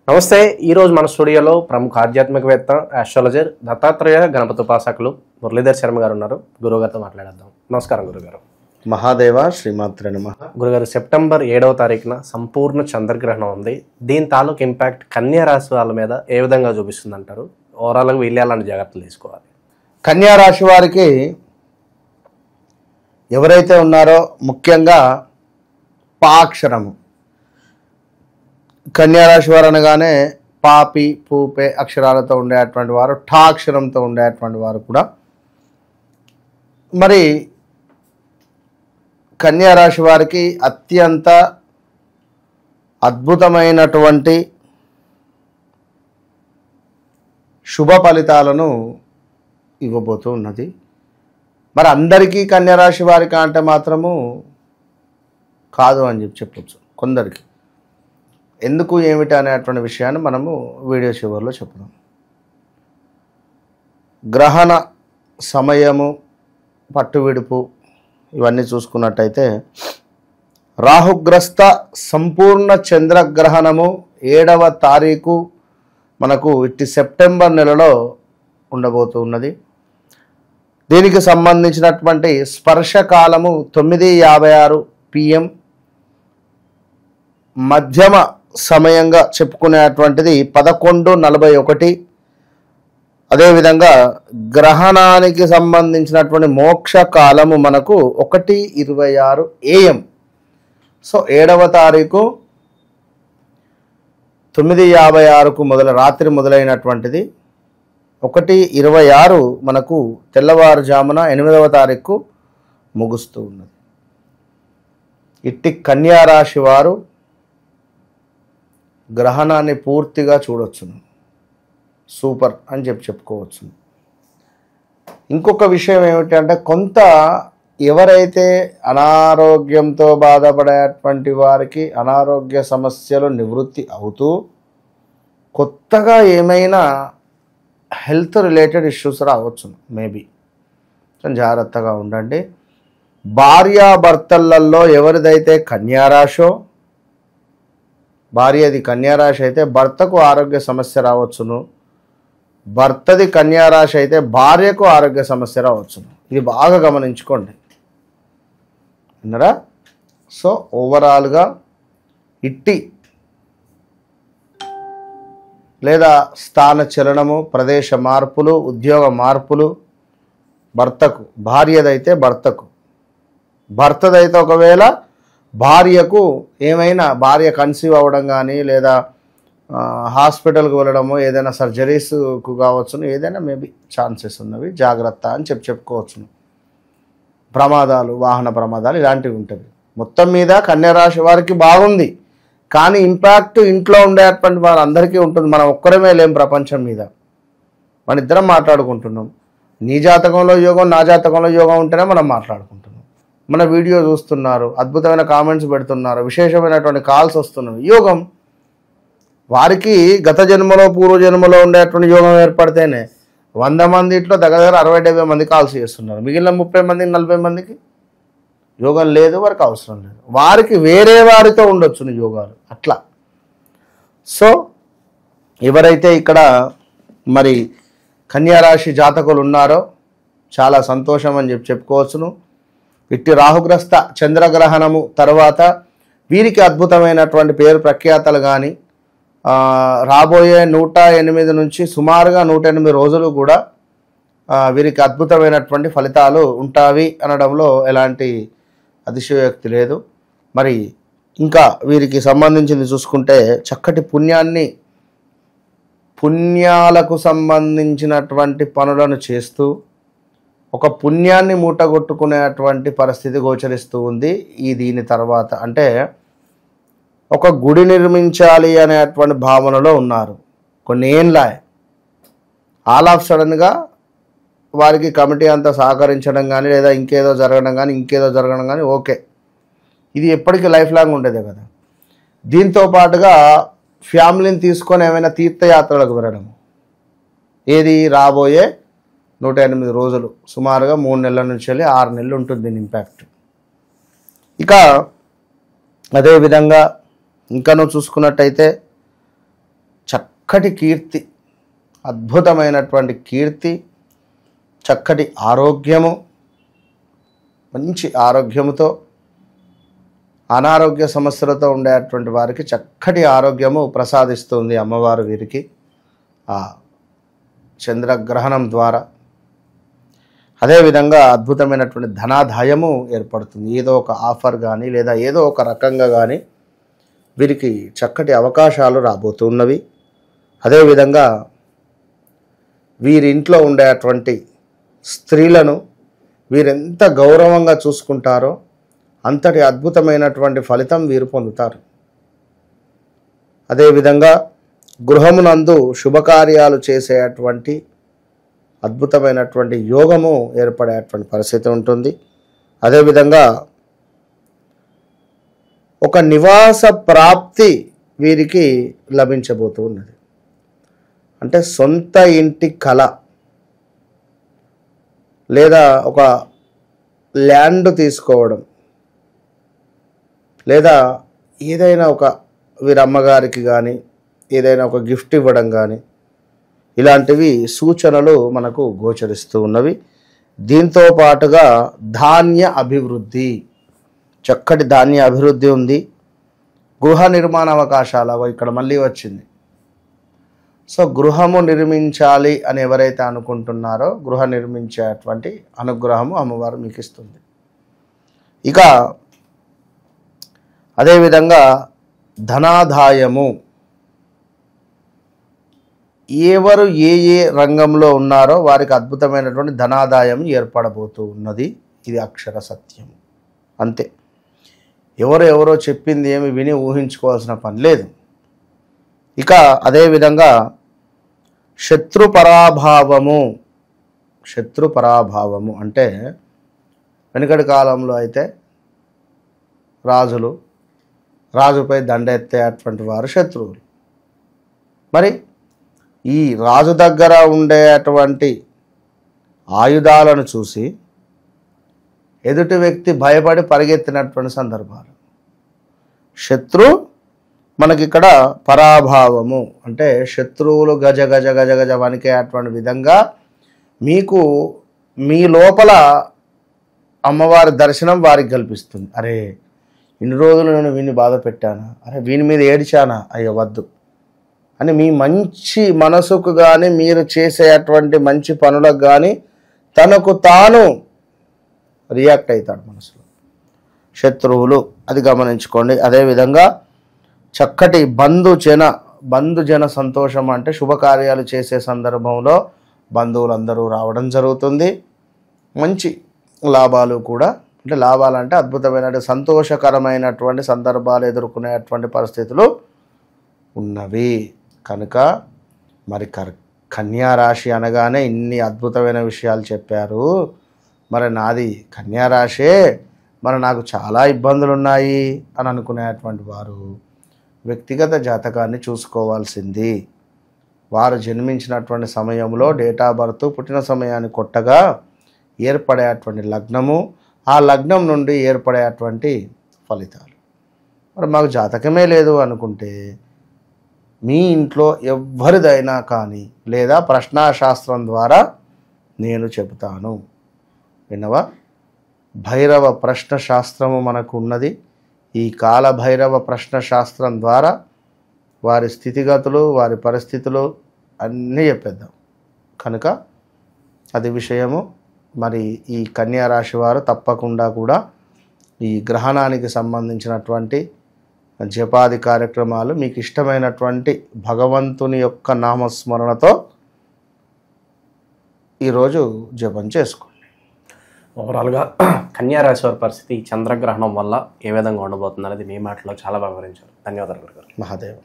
నమస్తే. ఈరోజు మన స్టూడియోలో ప్రముఖ ఆధ్యాత్మికవేత్త ఆస్ట్రాలజర్ దత్తాత్రేయ గణపతి ఉపాసకులు మురళీధర్ శర్మ గారు ఉన్నారు. గురువుగారితో మాట్లాడేద్దాం. నమస్కారం గురుగారు. మహాదేవ శ్రీమాత్రే నమః. గురుగారు, సెప్టెంబర్ 7వ తారీఖున సంపూర్ణ చంద్రగ్రహణం ఉంది. దీని తాలూకు ఇంపాక్ట్ కన్యా రాశి వాళ్ళ మీద ఏ విధంగా చూపిస్తుంది అంటారు? ఓవరాల్గా వీళ్ళు ఎలాంటి జాగ్రత్తలు తీసుకోవాలి? కన్యా రాశి వారికి ఎవరైతే ఉన్నారో ముఖ్యంగా పాక్షరము, కన్యా రాశి వారు అనగానే పాపి పూపే అక్షరాలతో ఉండేటువంటి వారు, ఠాక్షరంతో ఉండేటువంటి వారు కూడా. మరి కన్యా రాశి వారికి అత్యంత అద్భుతమైనటువంటి శుభ ఫలితాలను ఇవ్వబోతూ ఉన్నది. మరి అందరికీ కన్యా రాశి వారికి అంటే మాత్రము కాదు అని చెప్పొచ్చు. కొందరికి ఎందుకు ఏమిటి అనేటువంటి విషయాన్ని మనము వీడియో చివరిలో చెప్పుదాం. గ్రహణ సమయము, పట్టువిడుపు ఇవన్నీ చూసుకున్నట్టయితే రాహుగ్రస్త సంపూర్ణ చంద్రగ్రహణము 7వ తారీఖు మనకు ఇట్టి సెప్టెంబర్ నెలలో ఉండబోతూ ఉన్నది. దీనికి సంబంధించినటువంటి స్పర్శకాలము 9:56 PM. మధ్యమ సమయంగా చెప్పుకునేటువంటిది 11:41. అదేవిధంగా గ్రహణానికి సంబంధించినటువంటి మోక్ష కాలము మనకు 1:26 AM. సో 7వ తారీఖు 9:56కు రాత్రి మొదలైనటువంటిది 1:26 మనకు తెల్లవారుజామున 8వ తారీఖు ముగుస్తూ ఉన్నది. ఇట్టి కన్యా రాశి వారు గ్రహణాన్ని పూర్తిగా చూడొచ్చును. సూపర్ అని చెప్పుకోవచ్చు. ఇంకొక విషయం ఏమిటంటే, కొంత ఎవరైతే అనారోగ్యంతో బాధపడేటువంటి వారికి అనారోగ్య సమస్యలు నివృత్తి అవుతూ కొత్తగా ఏమైనా హెల్త్ రిలేటెడ్ ఇష్యూస్ రావచ్చు. మేబీ జాగ్రత్తగా ఉండండి. భార్యాభర్తలలో ఎవరిదైతే కన్యారాశో, భార్యది కన్యారాశి అయితే భర్తకు ఆరోగ్య సమస్య రావచ్చును. భర్తది కన్యారాశి అయితే భార్యకు ఆరోగ్య సమస్య రావచ్చును. ఇది బాగా గమనించుకోండి, విన్నారా? సో ఓవరాల్గా ఇట్టి లేదా స్థాన చలనము, ప్రదేశ మార్పులు, ఉద్యోగ మార్పులు భర్తకు, భార్యదైతే భర్తకు, భర్తదైతే ఒకవేళ భార్యకు ఏమైనా భార్య కన్సీవ్ అవ్వడం కానీ లేదా హాస్పిటల్కి వెళ్ళడము, ఏదైనా సర్జరీస్కు కావచ్చును, ఏదైనా మేబీ ఛాన్సెస్ ఉన్నవి. జాగ్రత్త అని చెప్పుకోవచ్చును. ప్రమాదాలు, వాహన ప్రమాదాలు ఇలాంటివి ఉంటాయి. మొత్తం మీద కన్యా రాశి వారికి బాగుంది, కానీ ఇంపాక్ట్ ఇంట్లో ఉండేటువంటి వారందరికీ ఉంటుంది. మనం ఒక్కరమే లేం ప్రపంచం మీద. మన ఇద్దరం మాట్లాడుకుంటున్నాం. నీ జాతకంలో యోగం, నా జాతకంలో యోగం ఉంటేనే మనం మాట్లాడుకుంటున్నాం. మన వీడియో చూస్తున్నారు, అద్భుతమైన కామెంట్స్ పెడుతున్నారు, విశేషమైనటువంటి కాల్స్ వస్తున్నవి. యోగం వారికి గత జన్మలో పూర్వజన్మలో ఉండేటువంటి యోగం ఏర్పడితేనే 100 మందిలో దగ్గర 60-70 మంది కాల్స్ చేస్తున్నారు. మిగిలిన 30 మందికి 40 మందికి యోగం లేదు, వారికి అవసరం లేదు. వారికి వేరే వారితో ఉండొచ్చు యోగాలు అట్లా. సో ఎవరైతే ఇక్కడ మరి కన్యారాశి జాతకులు ఉన్నారో చాలా సంతోషం అని చెప్పుకోవచ్చును. ఇట్టి రాహుగ్రస్త చంద్రగ్రహణము తర్వాత వీరికి అద్భుతమైనటువంటి పేరు ప్రఖ్యాతలు కానీ రాబోయే 108 నుంచి సుమారుగా 108 రోజులు కూడా వీరికి అద్భుతమైనటువంటి ఫలితాలు ఉంటాయి అనడంలో ఎలాంటి అతిశయోక్తి లేదు. మరి ఇంకా వీరికి సంబంధించింది చూసుకుంటే చక్కటి పుణ్యాలకు సంబంధించినటువంటి పనులను చేస్తూ ఒక పుణ్యాన్ని మూటగొట్టుకునేటువంటి పరిస్థితి గోచరిస్తూ ఉంది. దీని తర్వాత అంటే ఒక గుడి నిర్మించాలి అనేటువంటి భావనలో ఉన్నారు. కొన్ని ఏండ్ల ఆల్ ఆఫ్ సడన్గా వారికి కమిటీ అంతా సహకరించడం కానీ లేదా ఇంకేదో జరగడం కానీ ఓకే, ఇది ఎప్పటికీ లైఫ్ లాంగ్ ఉండేదే కదా. దీంతో పాటుగా ఫ్యామిలీని తీసుకొని ఏమైనా తీర్థయాత్రలకు వెళ్ళడం, ఏది రాబోయే 108 రోజులు సుమారుగా 3 నెలల నుంచి 6 నెలలు ఉంటుంది దీని ఇంపాక్ట్. ఇక అదేవిధంగా ఇంకా నువ్వు చూసుకున్నట్టయితే చక్కటి కీర్తి, అద్భుతమైనటువంటి కీర్తి, చక్కటి ఆరోగ్యము, మంచి ఆరోగ్యముతో, అనారోగ్య సమస్యలతో ఉండేటువంటి వారికి చక్కటి ఆరోగ్యము ప్రసాదిస్తుంది అమ్మవారు వీరికి ఆ చంద్రగ్రహణం ద్వారా. అదేవిధంగా అద్భుతమైనటువంటి ధనాదాయము ఏర్పడుతుంది. ఏదో ఒక ఆఫర్ కానీ లేదా ఏదో ఒక రకంగా కానీ వీరికి చక్కటి అవకాశాలు రాబోతున్నవి. అదేవిధంగా వీరింట్లో ఉండేటువంటి స్త్రీలను వీరెంత గౌరవంగా చూసుకుంటారో అంతటి అద్భుతమైనటువంటి ఫలితం వీరు పొందుతారు. అదేవిధంగా గృహమునందు శుభకార్యాలు చేసేటువంటి అద్భుతమైనటువంటి యోగము ఏర్పడేటువంటి పరిస్థితి ఉంటుంది. అదేవిధంగా ఒక నివాస ప్రాప్తి వీరికి లభించబోతూ ఉన్నది. అంటే సొంత ఇంటి కళ లేదా ఒక ల్యాండ్ తీసుకోవడం లేదా ఏదైనా ఒక వీరమ్మగారికి కానీ ఏదైనా ఒక గిఫ్ట్ ఇవ్వడం కానీ ఇలాంటివి సూచనలు మనకు గోచరిస్తూ ఉన్నవి. దీంతో పాటుగా ధాన్య అభివృద్ధి, చక్కటి ధాన్య అభివృద్ధి ఉంది. గృహ నిర్మాణ అవకాశాలు ఇక్కడ మళ్ళీ వచ్చింది. సో గృహము నిర్మించాలి అని ఎవరైతే అనుకుంటున్నారో గృహ నిర్మించేటువంటి అనుగ్రహము అమ్మవారు మీకు ఇస్తుంది. ఇక అదేవిధంగా ధనాదాయము, ఎవరు ఏ ఏ రంగంలో ఉన్నారో వారికి అద్భుతమైనటువంటి ధనాదాయం ఏర్పడబోతూ ఉన్నది. ఇది అక్షర సత్యం, అంతే. ఎవరో చెప్పింది ఏమి విని ఊహించుకోవాల్సిన పని లేదు. ఇక అదేవిధంగా శత్రు పరాభావము అంటే వెనుకటి కాలంలో అయితే రాజుపై దండెత్తేటువంటి వారు శత్రువులు. మరి ఈ రాజు దగ్గర ఉండేటువంటి ఆయుధాలను చూసి ఎదుటి వ్యక్తి భయపడి పరిగెత్తినటువంటి సందర్భాలు. శత్రు మనకిక్కడ పరాభావము అంటే శత్రువులు గజ గజ గజ గజ వణికేటువంటి విధంగా మీకు మీ లోపల అమ్మవారి దర్శనం వారికి కల్పిస్తుంది. అరే ఇన్ని రోజులు నేను వీడిని బాధ పెట్టానా, అరే వీని మీద ఏడిచానా, అయ్యో వద్దు అని మీ మంచి మనసుకు కానీ మీరు చేసేటువంటి మంచి పనులకు కానీ తనకు తాను రియాక్ట్ అవుతాడు మనసులో శత్రువులు, అది గమనించుకోండి. అదేవిధంగా చక్కటి బంధుజన సంతోషం అంటే శుభకార్యాలు చేసే సందర్భంలో బంధువులందరూ రావడం జరుగుతుంది. మంచి లాభాలు కూడా, అంటే లాభాలంటే అద్భుతమైన సంతోషకరమైనటువంటి సందర్భాలు ఎదుర్కొనేటువంటి పరిస్థితులు ఉన్నవి. కనుక మరి కన్యా రాశి అనగానే ఇన్ని అద్భుతమైన విషయాలు చెప్పారు. మరి నాది కన్యా రాశే, మరి నాకు చాలా ఇబ్బందులు ఉన్నాయి అని అనుకునేటువంటి వారు వ్యక్తిగత జాతకాన్ని చూసుకోవాల్సింది. వారు జన్మించినటువంటి సమయంలో డేట్ ఆఫ్ బర్త్ పుట్టిన సమయాన్ని కొట్టగా ఏర్పడేటువంటి లగ్నము, ఆ లగ్నం నుండి ఏర్పడేటువంటి ఫలితాలు. మరి మాకు జాతకమే లేదు అనుకుంటే మీ ఇంట్లో ఎవరిదైనా కానీ లేదా ప్రశ్నాశాస్త్రం ద్వారా నేను చెబుతాను. విన్నవా? భైరవ ప్రశ్న శాస్త్రము మనకు ఉన్నది. ఈ కాలభైరవ ప్రశ్న శాస్త్రం ద్వారా వారి స్థితిగతులు వారి పరిస్థితులు అన్నీ చెప్పేద్దాం. కనుక అది విషయము. మరి ఈ కన్యా రాశి వారు తప్పకుండా కూడా ఈ గ్రహణానికి సంబంధించినటువంటి జపాది కార్యక్రమాలు మీకు ఇష్టమైనటువంటి భగవంతుని యొక్క నామస్మరణతో ఈరోజు జపం చేసుకోండి. ఓవరాల్గా కన్యా రాశి వారి పరిస్థితి చంద్రగ్రహణం వల్ల ఏ విధంగా ఉండబోతుంది అనేది మీ మాటలో చాలా బాగా వివరించారు. ధన్యవాదాలు గురుగారు. మహాదేవ్.